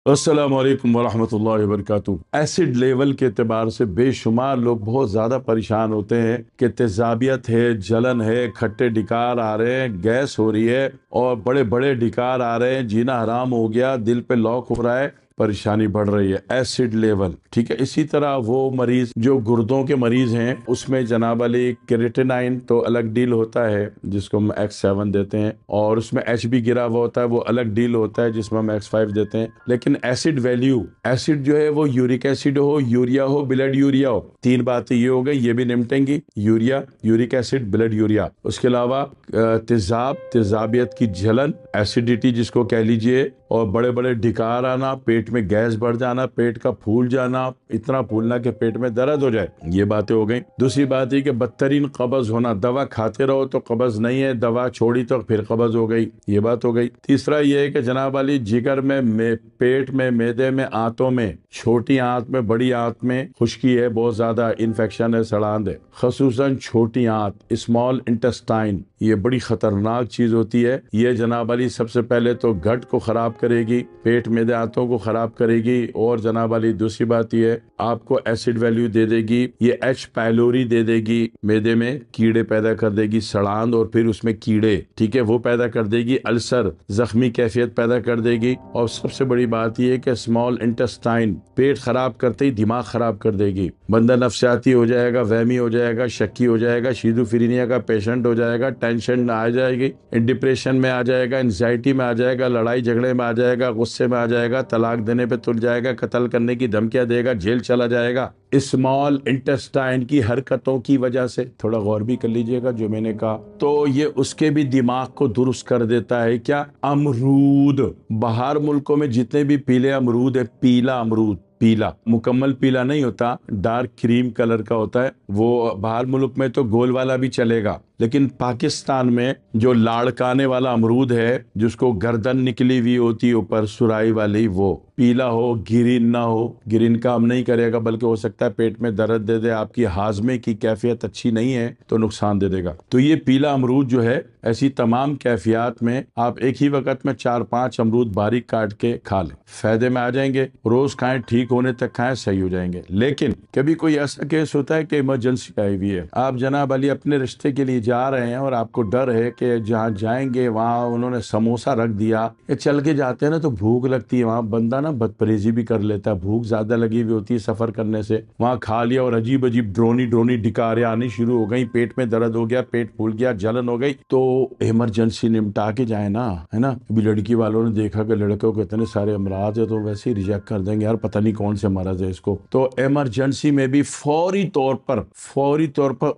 السلام علیکم ورحمۃ اللہ وبرکاتہ۔ ایسڈ لیول کے اعتبار سے بے شمار لوگ بہت زیادہ پریشان ہوتے ہیں کہ تیزابیت ہے، جلن ہے، کھٹے ڈکار آ رہے ہیں، گیس ہو رہی ہے اور بڑے بڑے ڈکار آ رہے ہیں، جینا حرام ہو گیا، دل پہ لاک ہو رہا ہے، پریشانی بڑھ رہی ہے، ایسڈ لیول۔ ٹھیک ہے، اسی طرح وہ مریض جو گردوں کے مریض ہیں، اس میں جناب علی کریٹینائن تو الگ ڈیل ہوتا ہے جس کو ہم X7 دیتے ہیں، اور اس میں ایچ بی گرا ہوا ہوتا ہے، وہ الگ ڈیل ہوتا ہے جس میں ہم X5 دیتے ہیں۔ لیکن ایسڈ ویلیو، ایسڈ جو ہے وہ یورک ایسڈ ہو، یوریا ہو، بلڈ یوریا ہو، تین باتیں یہ ہو گئی، یہ بھی نمٹیں گی، urea, uric acid, blood urea. اس کے علاوہ تیزاب، تیزابیت کی جلن، ایسیڈیٹی جس کو کہہ لیجئے، اور بڑے بڑے ڈکار آنا، پیٹ میں گیس بڑھ جانا، پیٹ کا پھول جانا، اتنا پھولنا کہ پیٹ میں درد ہو جائے، یہ باتیں ہو گئیں۔ دوسری بات یہ کہ بدترین قبض ہونا، دوا کھاتے رہو تو قبض نہیں ہے، دوا چھوڑی تو پھر قبض ہو گئی، یہ بات ہو گئی۔ تیسرا یہ ہے کہ جناب علی جگر میں، پیٹ میں، معدے میں، آنتوں میں، چھوٹی آنت میں، بڑی آنت میں خشکی ہے، بہت زیادہ انفیکشن ہے، سڑاند ہے، خصوصاً چھوٹی آنت، اسمال انٹسٹائن، یہ بڑی خطرناک چیز ہوتی ہے۔ یہ جناب علی سب سے پہلے تو گٹ کو خراب کرے گی، پیٹ معدے آنتوں کو خراب کرے گی، اور جناب علی دوسری بات یہ ہے آپ کو ایسڈ ویلیو دے دے گی، یہ ایچ پائلوری دے دے گی، معدے میں کیڑے پیدا کر دے گی، سڑاند، اور پھر اس میں کیڑے، ٹھیک ہے، وہ پیدا کر دے گی، السر، زخمی کیفیت پیدا کر دے گی، اور سب سے بڑی بات یہ ہے کہ اسمال انٹسٹائن، پیٹ خراب کرتے ہی دماغ خراب کر دے گی، بندہ نفسیاتی ہو جائے گا، وہمی ہو جائے گا، شکی ہو جائے گا، شیزوفرینیا کا پیشنٹ ہو جائے گا، ٹینشن آ جائے گی، ڈپریشن میں آ جائے گا، انزائٹی میں آ جائے گا، لڑائی جھگڑے میں آ جائے گا، غصے میں آ جائے گا، طلاق دینے پہ تل جائے گا، قتل کرنے کی دھمکیاں دے گا، جیل چلا جائے گا، اسمال انٹسٹائن کی حرکتوں کی وجہ سے۔ تھوڑا غور بھی کر لیجئے گا جو میں نے کہا، تو یہ اس کے بھی دماغ کو درست کر دیتا ہے۔ کیا؟ امرود، باہر ملکوں میں جتنے بھی پیلے امرود ہے، پیلا امرود، پیلا، مکمل پیلا نہیں ہوتا، ڈارک کریم کلر کا ہوتا ہے، وہ باہر ملک میں تو گول والا بھی چلے گا، لیکن پاکستان میں جو لاڑکانے والا امرود ہے، جس کو گردن نکلی ہوئی ہوتی اوپر سرائی والی، وہ پیلا ہو، گرین نہ ہو، گرین کام نہیں کرے گا، بلکہ ہو سکتا ہے پیٹ میں درد دے دے، آپ کی ہاضمے کی کیفیت اچھی نہیں ہے تو نقصان دے دے گا۔ تو یہ پیلا امرود جو ہے، ایسی تمام کیفیات میں آپ ایک ہی وقت میں 4-5 امرود باریک کاٹ کے کھا لیں، فائدے میں آ جائیں گے، روز کھائیں، ٹھیک ہونے تک کھائیں، صحیح ہو جائیں گے۔ لیکن کبھی کوئی ایسا کیس ہوتا ہے کہ ایمرجنسی آئی ہوئی ہے، آپ جناب علی اپنے رشتے کے لیے جا رہے ہیں، اور آپ کو ڈر ہے کہ جہاں جائیں گے وہاں انہوں نے سموسہ رکھ دیا، یا چل کے جاتے ہیں نا تو بھوک لگتی ہے، وہاں بندہ نا بدپریزی بھی کر لیتا ہے، بھوک زیادہ لگی ہوئی ہوتی ہے سفر کرنے سے، وہاں کھا لیا اور عجیب عجیب ڈرونی ڈکاریں آنی شروع ہو گئی، پیٹ میں درد ہو گیا، پیٹ پھول گیا، جلن ہو گئی، تو ایمرجنسی نمٹا کے جائیں نا، ہے نا۔ ابھی لڑکی والوں نے دیکھا کہ لڑکوں کو اتنے سارے امراض ہے تو ویسے ہی ریجیکٹ کر دیں گے، یار پتہ نہیں کون سے مرض ہے اس کو، تو ایمرجنسی میں بھی فوری طور پر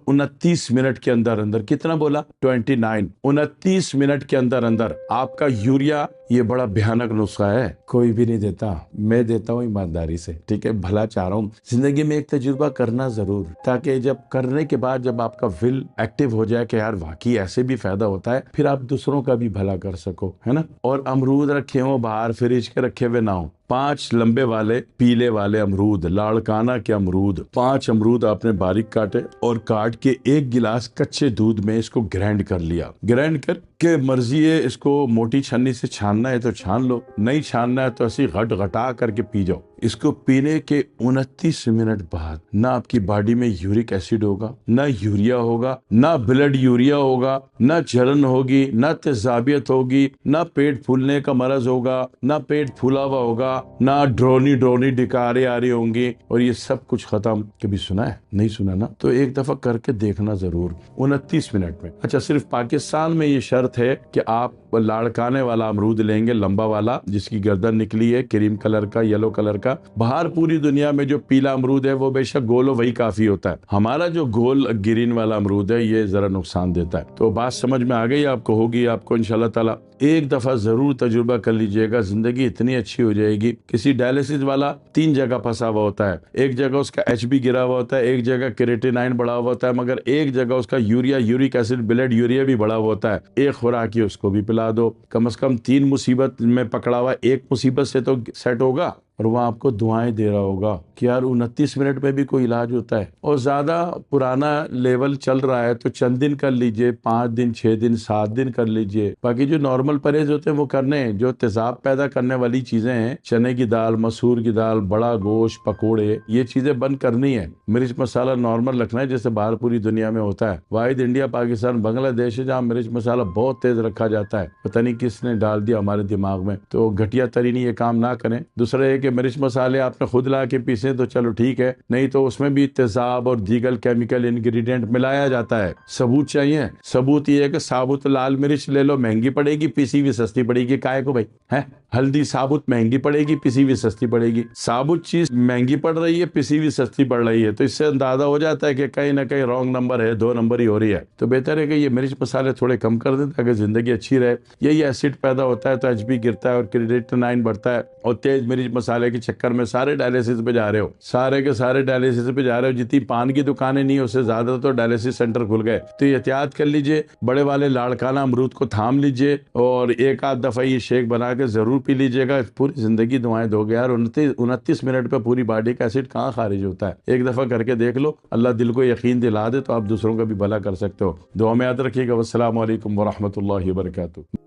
29 منٹ کے اندر، کتنا بولا؟ 29 منٹ کے اندر آپ کا یوریا، یہ بڑا بھیانک نسخہ ہے، کوئی بھی نہیں دیتا، میں دیتا ہوں ایمانداری سے، ٹھیک ہے، بھلا چاہ رہا ہوں، زندگی میں ایک تجربہ کرنا ضرور، تاکہ جب کرنے کے بعد جب آپ کا ول ایکٹیو ہو جائے کہ یار واقعی ایسے بھی فائدہ ہوتا ہے، پھر آپ دوسروں کا بھی بھلا کر سکو، ہے نا۔ اور امرود رکھے ہوں باہر، فریج کے رکھے ہوئے نہ ہوں، 5 لمبے والے پیلے والے امرود، لاڑکانہ کے امرود، 5 امرود آپ نے باریک کاٹے، اور کاٹ کے 1 گلاس کچے دودھ میں اس کو گرینڈ کر لیا، گرینڈ کر کے مرضی ہے اس کو موٹی چھنی سے چھاننا ہے تو چھان لو، نہیں چھاننا ہے تو ایسی غٹا کر کے پی جاؤ۔ اس کو پینے کے 29 منٹ بعد نہ آپ کی باڈی میں یورک ایسڈ ہوگا، نہ یوریا ہوگا، نہ بلڈ یوریا ہوگا، نہ جلن ہوگی، نہ تیزابیت ہوگی، نہ پیٹ پھولنے کا مرض ہوگا، نہ پیٹ پھولا ہوا ہوگا، نہ ڈرونی ڈکاریں آ رہی ہوں گی، اور یہ سب کچھ ختم۔ کبھی سنا ہے؟ نہیں سنا نا؟ تو ایک دفعہ کر کے دیکھنا ضرور 29 منٹ میں۔ اچھا، صرف پاکستان میں یہ شرط ہے کہ آپ لاڑکانے والا امرود لیں گے، لمبا والا جس کی گردن نکلی ہے، کریم کلر کا، یلو کلر کا۔ باہر پوری دنیا میں جو پیلا امرود ہے وہ بے شک گول ہو، وہی کافی ہوتا ہے، ہمارا جو گول گرین والا امرود ہے یہ ذرا نقصان دیتا ہے۔ تو بات سمجھ میں آ گئی آپ کو؟ ہوگی آپ کو انشاءاللہ تعالی۔ ایک دفعہ ضرور تجربہ کر لیجئے گا، زندگی اتنی اچھی ہو جائے گی۔ کسی ڈائلسس والا 3 جگہ پھنسا ہوا ہوتا ہے، ایک جگہ اس کا ایچ بی گرا ہوا ہوتا ہے، ایک جگہ کریٹینائن بڑھا ہوا ہوتا ہے، مگر ایک جگہ اس کا urea, uric acid, blood urea بھی بڑھا ہوا ہوتا ہے، ایک خوراک اس کو بھی پلا دو، کم از کم 3 مصیبت میں پکڑا ہوا، ایک مصیبت سے تو سیٹ ہوگا۔ اور وہ آپ کو دعائیں دے رہا ہوگا کہ یار 29 منٹ میں بھی کوئی علاج ہوتا ہے، اور زیادہ پرانا لیول چل رہا ہے تو چند دن کر لیجئے، 5 دن 6 دن 7 دن کر لیجئے۔ باقی جو نارمل پرہیز ہوتے ہیں وہ کرنے ہیں۔ جو تیزاب پیدا کرنے والی چیزیں ہیں، چنے کی دال، مسور کی دال، بڑا گوشت، پکوڑے، یہ چیزیں بند کرنی ہے۔ مرچ مسالہ نارمل رکھنا ہے جیسے باہر پوری دنیا میں ہوتا ہے۔ واحد انڈیا، پاکستان، بنگلہ دیش ہے جہاں مرچ مسالہ بہت تیز رکھا جاتا ہے، پتہ نہیں کس نے ڈال دیا ہمارے دماغ میں۔ تو گھٹیا ترینی یہ کام نہ کریں۔ دوسرا یہ کہ مرچ مسالے آپ نے خود لا کے پیسے تو چلو ٹھیک ہے، نہیں تو اس میں بھی تیزاب اور دیگر کیمیکل انگریڈینٹ ملایا جاتا ہے۔ ثبوت چاہیے؟ ثبوت یہ ہے کہ ثابت لال مرچ لے لو، مہنگی پڑے گی، پیسی ہوئی سستی پڑے گی، کائے کو بھائی ہے؟ ہلدی ثابت مہنگی پڑے گی، پیسی ہوئی سستی پڑے گی۔ ثابت چیز مہنگی پڑ رہی ہے، پیسی ہوئی سستی پڑ رہی ہے، تو اس سے اندازہ ہو جاتا ہے کہ کہیں نہ کہیں رانگ نمبر ہے، 2 نمبر ہی ہو رہی ہے۔ تو بہتر ہے کہ یہ مرچ مسالے تھوڑے کم کر دیں تاکہ زندگی اچھی رہے۔ یہی ایسڈ پیدا ہوتا ہے تو ایچ بی گرتا ہے اور کریٹینائن بڑھتا ہے، اور تیز مرچ مسالے کے چکر میں سارے ڈائلیسس پہ جا رہے ہو، سارے کے سارے ڈائلیسس پہ جا رہے ہو۔ جتنی پان کی دکانیں نہیں، اس سے زیادہ تو ڈائلیسس سینٹر کھل گئے۔ تو یہ احتیاط کر لیجئے، بڑے والے لاڑکانہ امرود کو تھام لیجئے اور ایک آدھ دفعہ یہ شیک بنا کے ضرور پی لیجئے گا۔ پوری زندگی دعائیں دو گے یار۔ 29 منٹ پہ پوری باڈی کا ایسڈ کہاں خارج ہوتا ہے؟ ایک دفعہ کر کے دیکھ لو، اللہ دل کو یقین دلا دے تو آپ دوسروں کا بھی بھلا کر سکتے ہو۔ دعا میں یاد رکھیے گا۔ والسلام علیکم ورحمۃ اللہ وبرکاتہ۔